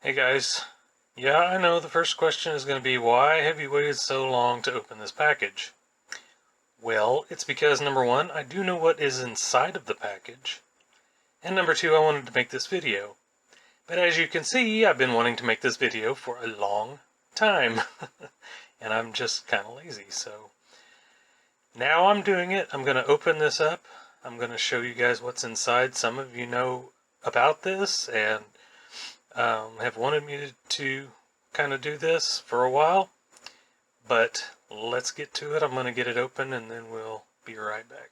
Hey guys. Yeah, I know the first question is going to be why have you waited so long to open this package? Well, it's because number one, I do know what is inside of the package, and number two, I wanted to make this video. But as you can see, I've been wanting to make this video for a long time, and I'm just kind of lazy, so now I'm doing it. I'm going to open this up. I'm going to show you guys what's inside. Some of you know about this and have wanted me to kind of do this for a while, but let's get to it. I'm going to get it open and then we'll be right back.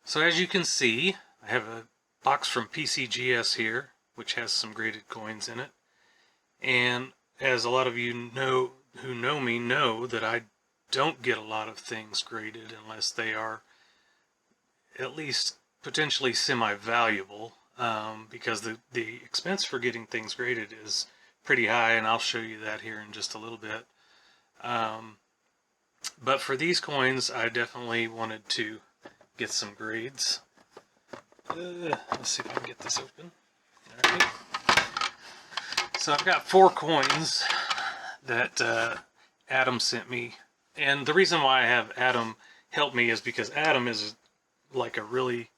So as you can see, I have a box from PCGS here, which has some graded coins in it. And as a lot of you know who know me know that I don't get a lot of things graded unless they are at least potentially semi-valuable, because the expense for getting things graded is pretty high, and I'll show you that here in just a little bit. But for these coins, I definitely wanted to get some grades. Let's see if I can get this open. All right. So I've got 4 coins that Adam sent me, and the reason why I have Adam help me is because Adam is like a really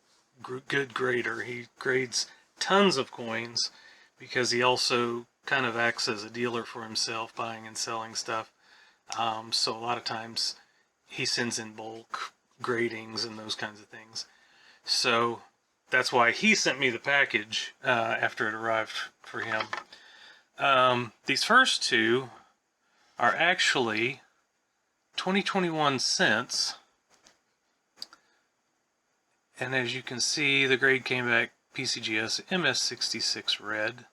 good grader. He grades tons of coins because he also kind of acts as a dealer for himself, buying and selling stuff. So a lot of times he sends in bulk gradings and those kinds of things. So that's why he sent me the package after it arrived for him. These first 2 are actually 2021 cents. And as you can see, the grade came back PCGS MS66 red.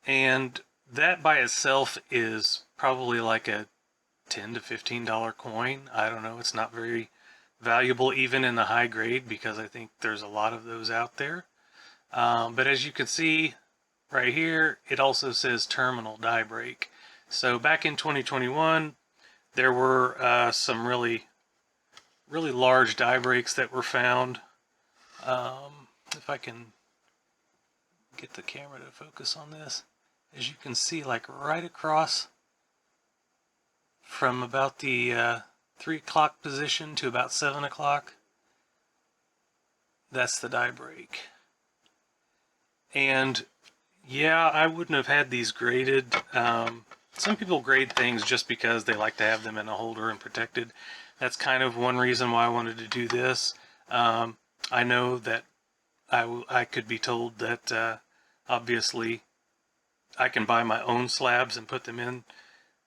And that by itself is probably like a $10 to $15 coin. I don't know, it's not very valuable even in the high grade because I think there's a lot of those out there. But as you can see right here, it also says terminal die break. So back in 2021, there were some really large die breaks that were found. If I can get the camera to focus on this, as you can see, like right across from about the 3 o'clock position to about 7 o'clock, that's the die break. And yeah, I wouldn't have had these graded. Some people grade things just because they like to have them in a holder and protected. That's kind of one reason why I wanted to do this. I know that I could be told that obviously I can buy my own slabs and put them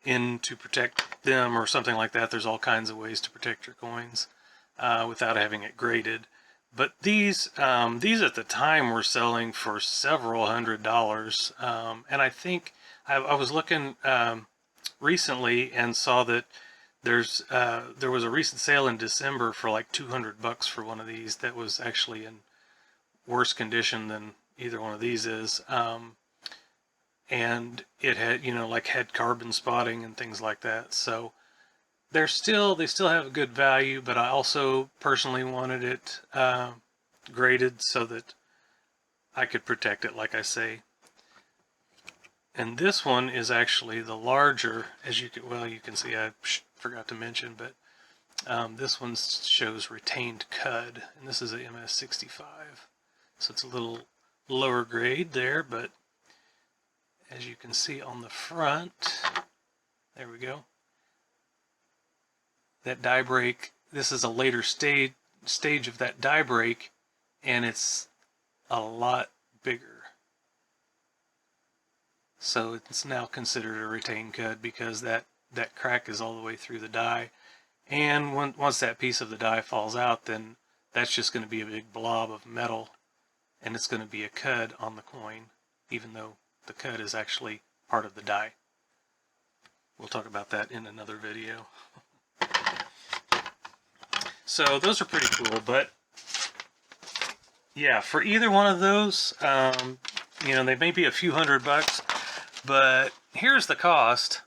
in to protect them or something like that. There's all kinds of ways to protect your coins without having it graded. But these at the time were selling for several $100s, and I think I was looking recently and saw that there was a recent sale in December for like $200 for one of these that was actually in worse condition than either one of these is, and it had, you know, like had carbon spotting and things like that. So they still have a good value, but I also personally wanted it graded so that I could protect it, like I say. And this one is actually the larger, as you can, well, you can see, I forgot to mention, but this one shows retained cud, and this is a MS65, so it's a little lower grade there. But as you can see on the front, there we go, that die break, this is a later stage of that die break, and it's a lot bigger. So it's now considered a retained cud because that crack is all the way through the die. And once that piece of the die falls out, then that's just going to be a big blob of metal, and it's going to be a cud on the coin, even though the cud is actually part of the die. We'll talk about that in another video. So those are pretty cool, but yeah, for either one of those, you know, they may be a few $100, but here's the cost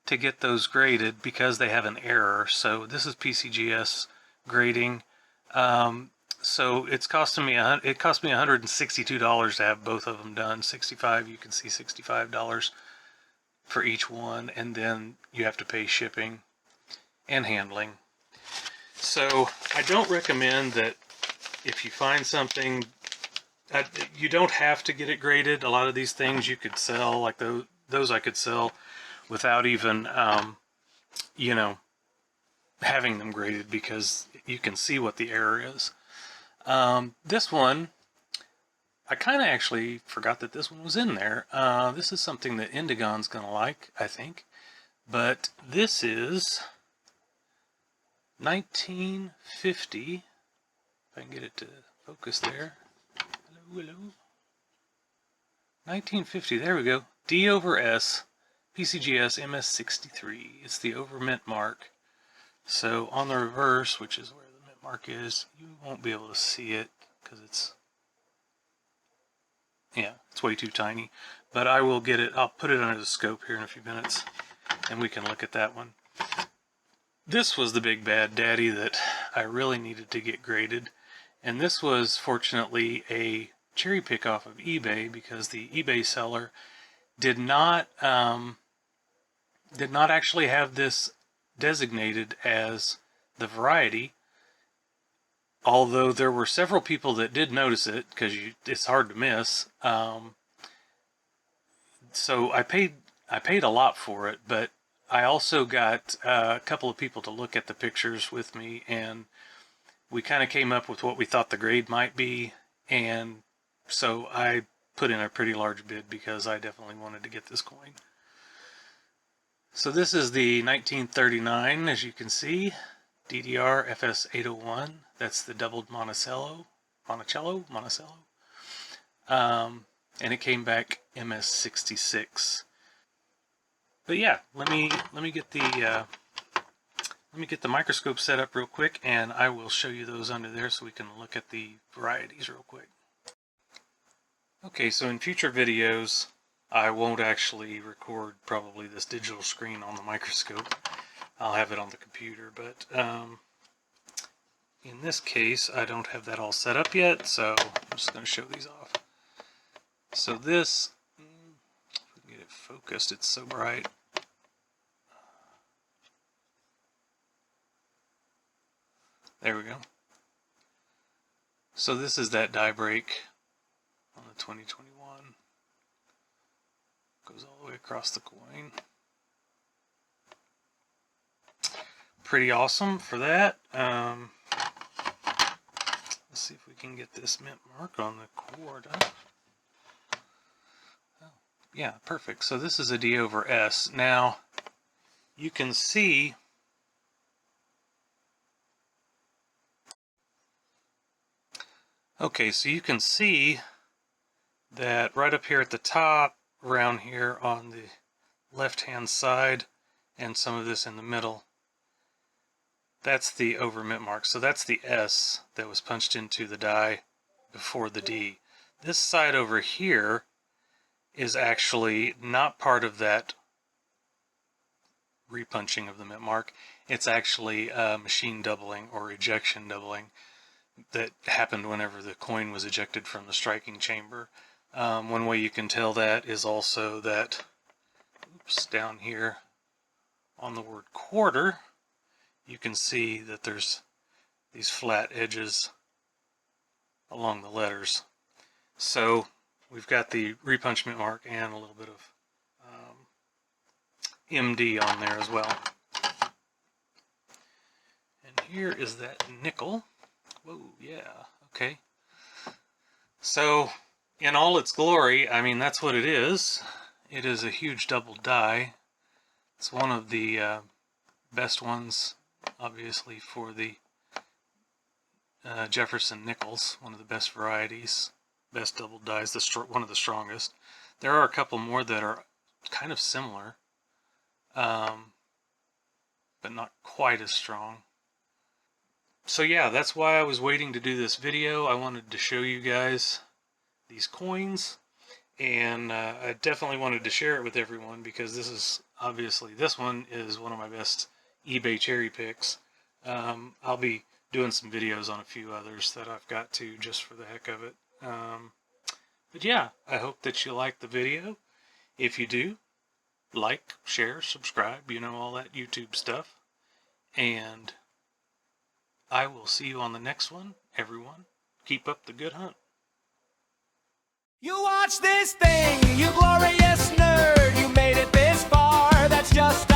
to get those graded because they have an error. So this is PCGS grading. So it's costing me it cost me $162 to have both of them done. 65, you can see $65 for each one, and then you have to pay shipping and handling. So I don't recommend that if you find something, you don't have to get it graded. A lot of these things you could sell, like those I could sell without even, you know, having them graded, because you can see what the error is. This one, I kind of actually forgot that this one was in there. This is something that Indigon's going to like, I think. But this is 1950. If I can get it to focus there. Hello, hello. 1950, there we go. D over S, PCGS MS63. It's the over mint mark. So on the reverse, which is where the mint mark is, you won't be able to see it because it's, yeah, it's way too tiny. But I will get it, I'll put it under the scope here in a few minutes and we can look at that one. This was the big bad daddy that I really needed to get graded. And this was fortunately a cherry pick off of eBay, because the eBay seller did not actually have this designated as the variety, although there were several people that did notice it, because it's hard to miss. So I paid a lot for it, but I also got a couple of people to look at the pictures with me, and we kind of came up with what we thought the grade might be, and so I put in a pretty large bid because I definitely wanted to get this coin. So this is the 1939, as you can see, DDR FS801. That's the doubled Monticello. And it came back MS66. But yeah, let me get the microscope set up real quick, and I will show you those under there so we can look at the varieties real quick. Okay, so in future videos, I won't actually record probably this digital screen on the microscope. I'll have it on the computer, but in this case, I don't have that all set up yet, so I'm just going to show these off. So this, if we can get it focused, it's so bright. There we go. So this is that die break on the 2021. Goes all the way across the coin. Pretty awesome for that. Let's see if we can get this mint mark on the cord. Oh, yeah, perfect. So this is a D over S. Now, you can see okay, so you can see that right up here at the top, around here on the left-hand side, and some of this in the middle, that's the over mint mark. So that's the S that was punched into the die before the D. This side over here is actually not part of that repunching of the mint mark. It's actually machine doubling or ejection doubling that happened whenever the coin was ejected from the striking chamber. One way you can tell that is also that, oops, down here on the word quarter, you can see that there's these flat edges along the letters. So we've got the repunch mint mark and a little bit of MD on there as well. And here is that nickel. Whoa, yeah, okay. So in all its glory, I mean, that's what it is. It is a huge double die. It's one of the best ones, obviously, for the Jefferson nickels, one of the best varieties, best double dies, one of the strongest. There are a couple more that are kind of similar, but not quite as strong. So yeah, that's why I was waiting to do this video. I wanted to show you guys these coins, and I definitely wanted to share it with everyone, because this is obviously, this one is one of my best eBay cherry picks. I'll be doing some videos on a few others that I've got to just for the heck of it. But yeah, I hope that you like the video. If you do, like, share, subscribe, all that YouTube stuff. And I will see you on the next one. Everyone, keep up the good hunt. You watch this thing, you glorious nerd. You made it this far, that's just